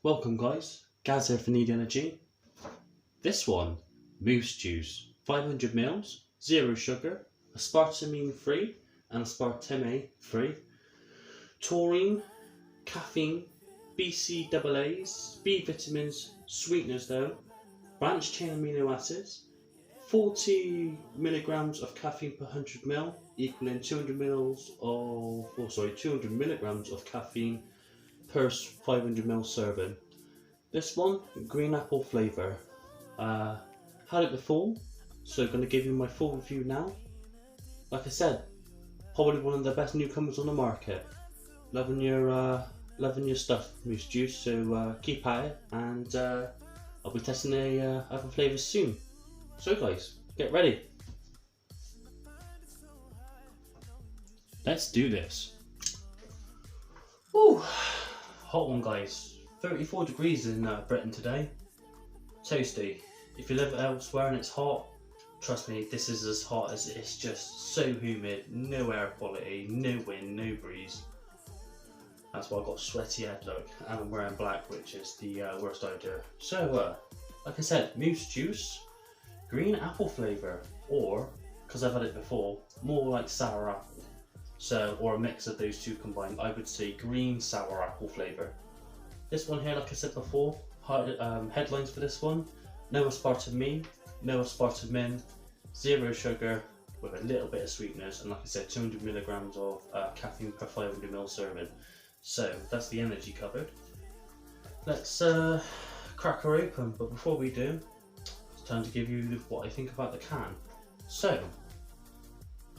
Welcome guys, Gaz here for Need Energy. This one, Moose Juice, 500 mils, zero sugar, aspartame free and aspartame free, taurine, caffeine, BCAAs, B vitamins, sweeteners though, branched chain amino acids, 40 milligrams of caffeine per 100 ml, equaling 200 milligrams of caffeine per 500 ml serving. This one, green apple flavour. Had it before, so going to give you my full review now. Like I said, probably one of the best newcomers on the market. Loving your stuff, Moose Juice. So keep at it, and I'll be testing the other flavours soon. So guys, get ready. Let's do this. Woo, hot one, guys. 34 degrees in Britain today. Toasty. If you live elsewhere and it's hot, trust me, this is as hot as it's just so humid, no air quality, no wind, no breeze. That's why I've got a sweaty head look, and I'm wearing black, which is the worst idea. So, like I said, Moose Juice, green apple flavour, or, because I've had it before, more like sour apple. So, or a mix of those two combined, I would say green sour apple flavour. This one here, like I said before, headlines for this one: no aspartame, no aspartame, zero sugar with a little bit of sweetness, and like I said, 200 milligrams of caffeine per 500 ml serving. So that's the energy covered. Let's crack her open, but before we do, it's time to give you what I think about the can. So,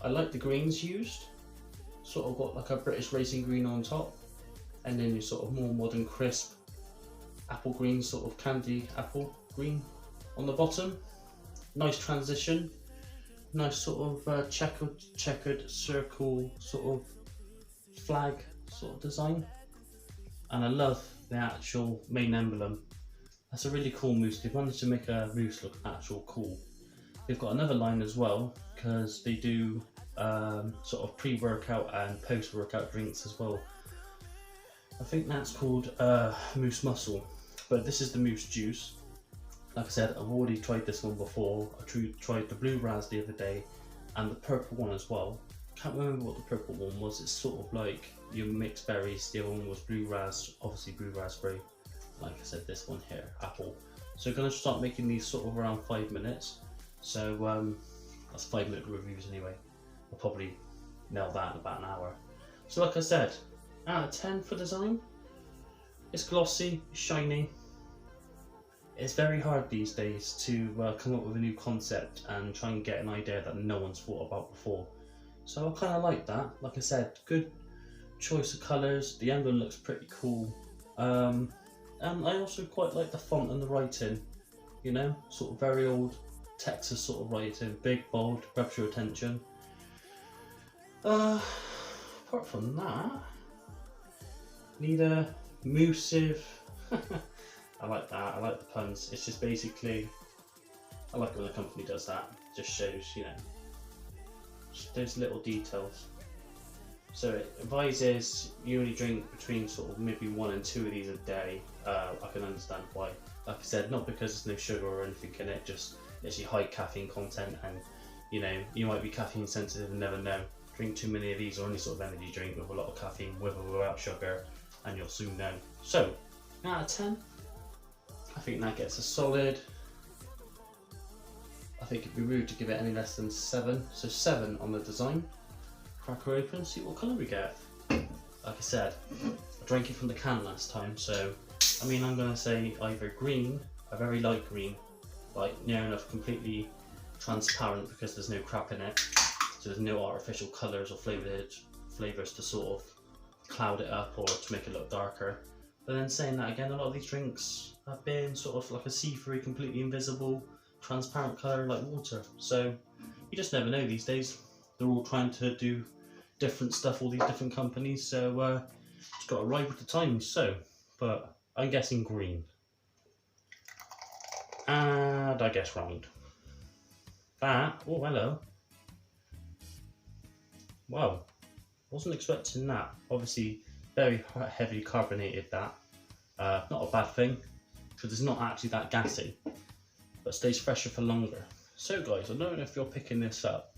I like the greens used, sort of got like a British racing green on top, and then your sort of more modern crisp apple green, sort of candy apple green on the bottom. Nice transition, nice sort of checkered circle sort of flag sort of design, and I love the actual main emblem. That's a really cool moose. They've managed to make a moose look actual cool. They've got another line as well, because they do sort of pre-workout and post-workout drinks as well. I think that's called Moose Muscle, but this is the Moose Juice. Like I said, I've already tried this one before. I tried the blue ras the other day, and the purple one as well. Can't remember what the purple one was. It's sort of like your mixed berries. The other one was blue ras, obviously blue raspberry. Like I said, this one here, apple. So I'm going to start making these sort of around 5 minutes. So that's 5-minute reviews anyway. I'll probably nail that in about an hour. So like I said, out of 10 for design. It's glossy, shiny. It's very hard these days to come up with a new concept and try and get an idea that no one's thought about before. So I kind of like that. Like I said, good choice of colours. The emblem looks pretty cool. And I also quite like the font and the writing. You know, sort of very old Texas sort of writing. Big, bold, grabs your attention. Apart from that, need a moosive. I like that. I like the puns. It's just basically, I like when the company does that. It just shows, you know, just those little details. So it advises you only drink between sort of maybe 1 and 2 of these a day. I can understand why. Like I said, not because there's no sugar or anything in it, just actually high caffeine content, and you know, you might be caffeine sensitive and never know. Drink too many of these or any sort of energy drink with a lot of caffeine, with or without sugar, and you'll soon know. So, out of 10, I think that gets a solid. I think it'd be rude to give it any less than 7. So 7 on the design. Crack her open, see what colour we get. Like I said, I drank it from the can last time, so I mean, I'm going to say either green, a very light green, like near enough completely transparent because there's no crap in it. So there's no artificial colours or flavours to sort of cloud it up or to make it look darker. But then saying that again, a lot of these drinks have been sort of like a see-through, completely invisible, transparent colour like water. So you just never know these days. They're all trying to do different stuff, all these different companies. So just got to ride with the times. So, but I'm guessing green. And I guess wrong. That, oh hello. Wow, wasn't expecting that. Obviously very heavily carbonated that. Not a bad thing, because it's not actually that gassy, but stays fresher for longer. So guys, I don't know if you're picking this up.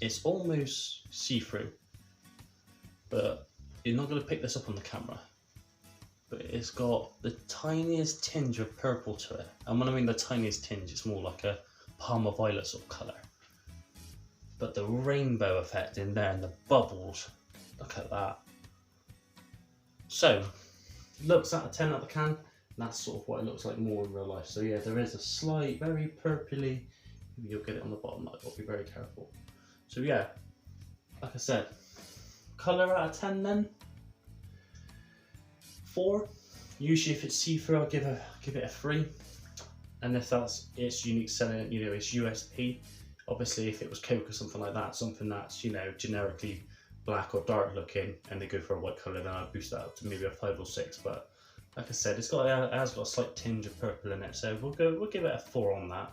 It's almost see-through, but you're not going to pick this up on the camera. But it's got the tiniest tinge of purple to it. And when I mean the tiniest tinge, it's more like a Parma violet sort of colour. But the rainbow effect in there and the bubbles, look at that. So, looks out of 10 out of the can, and that's sort of what it looks like more in real life. So yeah, there is a slight, very purpley, maybe you'll get it on the bottom, I've got to be very careful. So yeah, like I said, colour out of 10 then? 4. Usually if it's see-through, I'll give it a 3. And if that's its unique selling, you know, its USP. Obviously if it was Coke or something like that, something that's, you know, generically black or dark looking, and they go for a white colour, then I'd boost that up to maybe a 5 or 6. But like I said, it has got a slight tinge of purple in it, so we'll give it a 4 on that.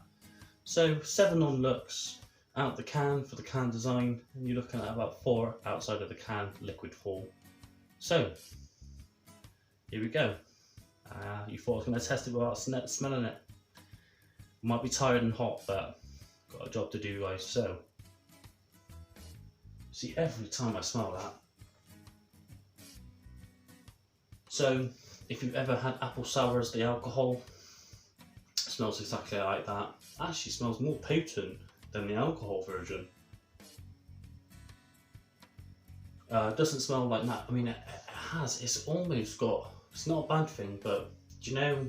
So 7 on looks, out the can for the can design, and you're looking at about 4 outside of the can liquid fall. So here we go. You thought I was going to test it without smelling it. Might be tired and hot, but got a job to do, guys. So see, every time I smell that. So if you've ever had apple sour as the alcohol, it smells exactly like that. Actually smells more potent than the alcohol version. It doesn't smell like that. I mean, it has. It's almost got. It's not a bad thing, but do you know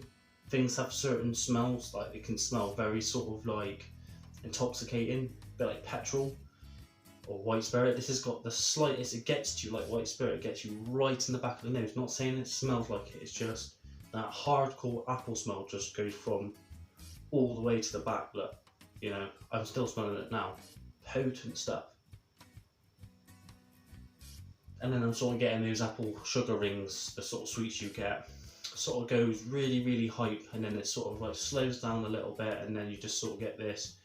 things have certain smells? Like it can smell very sort of like intoxicating, a bit like petrol or white spirit. This has got the slightest. It gets to you like white spirit. It gets you right in the back of the nose. Not saying it smells like it. It's just that hardcore apple smell just goes from all the way to the back. Look, you know, I'm still smelling it now. Potent stuff. And then I'm sort of getting those apple sugar rings, the sort of sweets you get. Sort of goes really, really hype, and then it sort of like slows down a little bit, and then you just sort of get this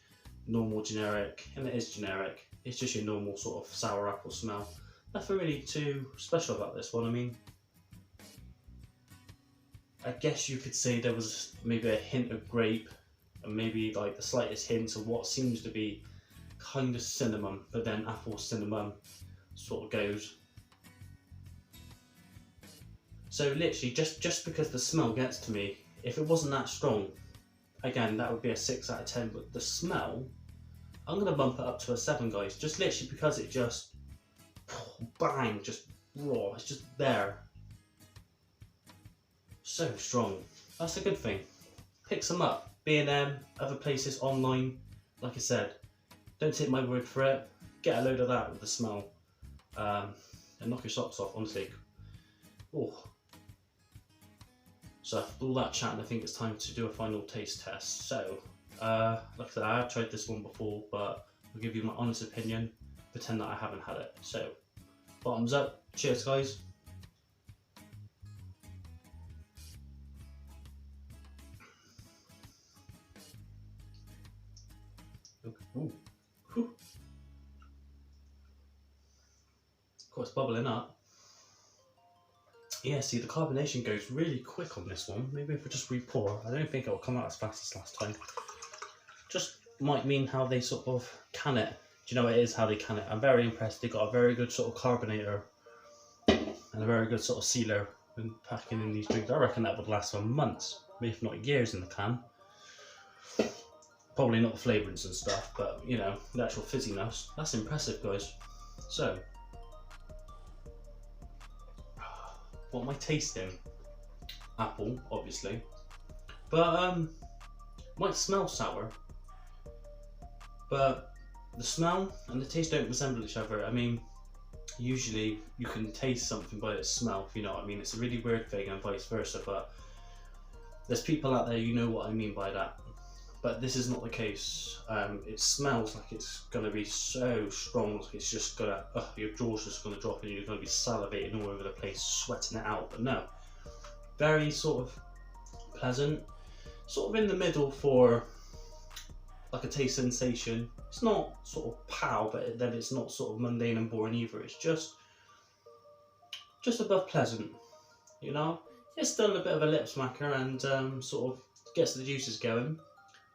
normal generic, and it is generic. It's just your normal sort of sour apple smell. Nothing really too special about this one. I mean, I guess you could say there was maybe a hint of grape, and maybe like the slightest hint of what seems to be kind of cinnamon, but then apple cinnamon sort of goes. So literally, just because the smell gets to me, if it wasn't that strong, again, that would be a 6 out of 10, but the smell, I'm going to bump it up to a 7, guys, just literally because it just, bang, just raw, it's just there. So strong. That's a good thing. Pick some up. B&M, other places, online, like I said, don't take my word for it, get a load of that with the smell, and knock your socks off, honestly. Oh. So after all that chatting, I think it's time to do a final taste test. So, like I said, I have tried this one before, but I'll give you my honest opinion, pretend that I haven't had it. So, bottoms up, cheers guys. Ooh. Whew. Of course, bubbling up. Yeah, see, the carbonation goes really quick on this one. Maybe if we just re-pour, I don't think it will come out as fast as last time. Just might mean how they sort of can it. Do you know what it is, how they can it? I'm very impressed. They got a very good sort of carbonator and a very good sort of sealer when packing in these drinks. I reckon that would last for months, if not years in the can. Probably not the flavourings and stuff, but you know, the actual fizziness. That's impressive, guys. So, what am I tasting? Apple, obviously, but might smell sour, but the smell and the taste don't resemble each other. I mean, usually you can taste something by its smell, if you know what I mean. It's a really weird thing, and vice versa, but there's people out there, you know what I mean by that. But this is not the case. It smells like it's going to be so strong, like it's just going to, your jaw's just going to drop and you're going to be salivating all over the place, sweating it out. But no, very sort of pleasant, sort of in the middle for like a taste sensation. It's not sort of pow, but then it's not sort of mundane and boring either. It's just above pleasant, you know? it's still a bit of a lip smacker and sort of gets the juices going.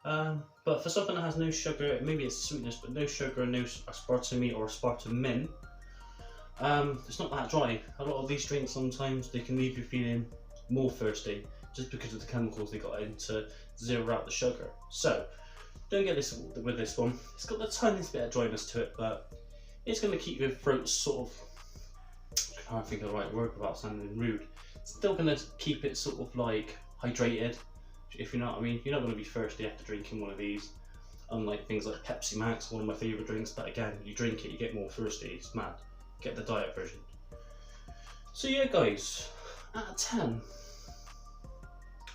But for something that has no sugar, maybe it's sweetness, but no sugar and no aspartame or aspartame, it's not that dry. A lot of these drinks sometimes they can leave you feeling more thirsty just because of the chemicals they got in to zero out the sugar. So don't get this with this one. It's got the tiniest bit of dryness to it, but it's going to keep your throat sort of, I can't think of the right word without sounding rude. It's still going to keep it sort of like hydrated, if you know what I mean. You're not going to be thirsty after drinking one of these, unlike things like Pepsi Max, one of my favourite drinks, but again, you drink it, you get more thirsty, it's mad. Get the diet version. So yeah guys, out of 10,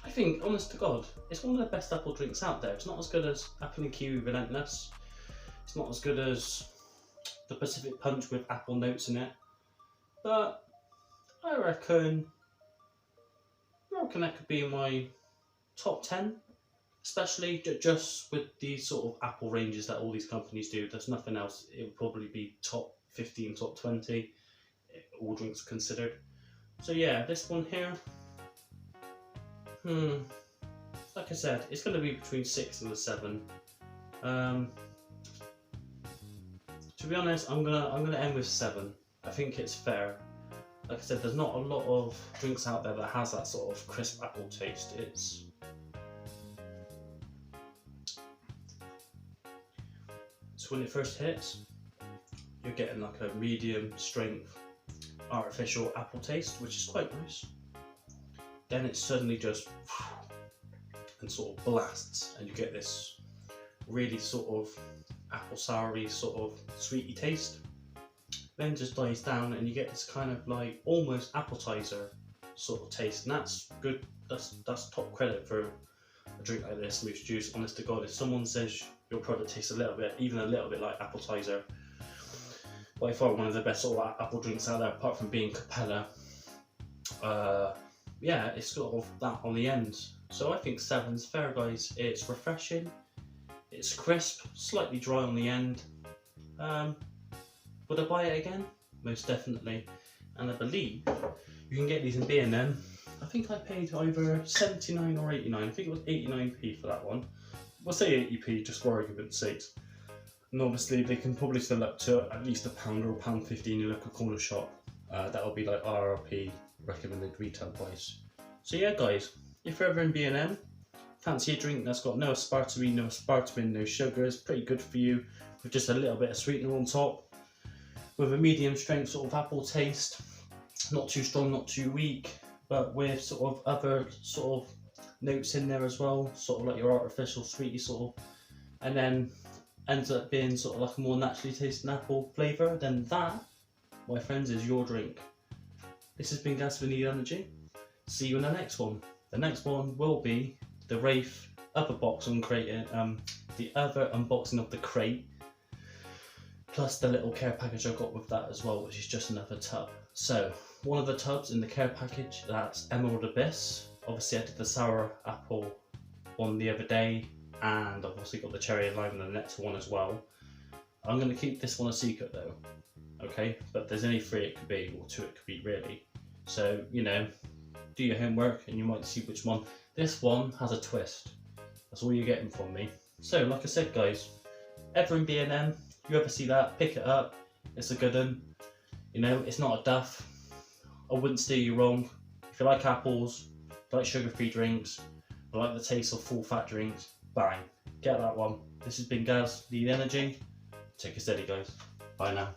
I think, honest to God, it's one of the best apple drinks out there. It's not as good as Apple and Kiwi Relentless. It's not as good as the Pacific Punch with apple notes in it. But I reckon that could be my top 10. Especially just with these sort of apple ranges that all these companies do. There's nothing else. It would probably be top 15, top 20, all drinks considered. So yeah, this one here, like I said, it's going to be between 6 and a 7. To be honest, I'm gonna end with 7. I think it's fair. Like I said, there's not a lot of drinks out there that has that sort of crisp apple taste. So when it first hits, you're getting like a medium strength artificial apple taste, which is quite nice. Then it suddenly just and sort of blasts, and you get this really sort of apple soury sort of sweety taste. Then just dies down and you get this kind of like almost appetizer sort of taste, and that's good. That's top credit for a drink like this, Moose Juice. Honest to God, if someone says your product tastes a little bit, even a little bit like appetizer, by far one of the best sort of apple drinks out there, apart from being Capella. Yeah, it's sort of that on the end. So I think 7's fair, guys. It's refreshing, it's crisp, slightly dry on the end. Would I buy it again? Most definitely. And I believe you can get these in B&M. I think I paid either 79 or 89. I think it was 89p for that one. We'll say 80p just for argument's sake. And obviously they can probably sell up to at least £1 or £1.15 in your local corner shop. That will be like RRP recommended retail price. So yeah guys, if you're ever in B&M, fancy a drink that's got no aspartame, no sugars, pretty good for you, with just a little bit of sweetener on top, with a medium strength sort of apple taste, not too strong, not too weak, but with sort of other sort of notes in there as well, sort of like your artificial sweetie sort of, and then ends up being sort of like a more naturally tasting apple flavour, then that, my friends, is your drink. This has been Gaz for Need Energy. See you in the next one. The next one will be the Wraith other box uncrated, the other unboxing of the crate, plus the little care package I got with that as well, which is just another tub. So one of the tubs in the care package, that's Emerald Abyss. Obviously I did the sour apple one the other day, and I've also got the cherry and lime and the nectar one as well. I'm going to keep this one a secret though, okay? But there's only 3 it could be, or 2 it could be really. So, you know, do your homework and you might see which one. This one has a twist. That's all you're getting from me. So, like I said guys, ever in B&M, you ever see that, pick it up. It's a good one. You know, it's not a duff. I wouldn't steer you wrong. If you like apples, if you like sugar-free drinks, if you like the taste of full-fat drinks, bang, get that one. This has been Gaz, Need Energy. Take it steady guys. Bye now.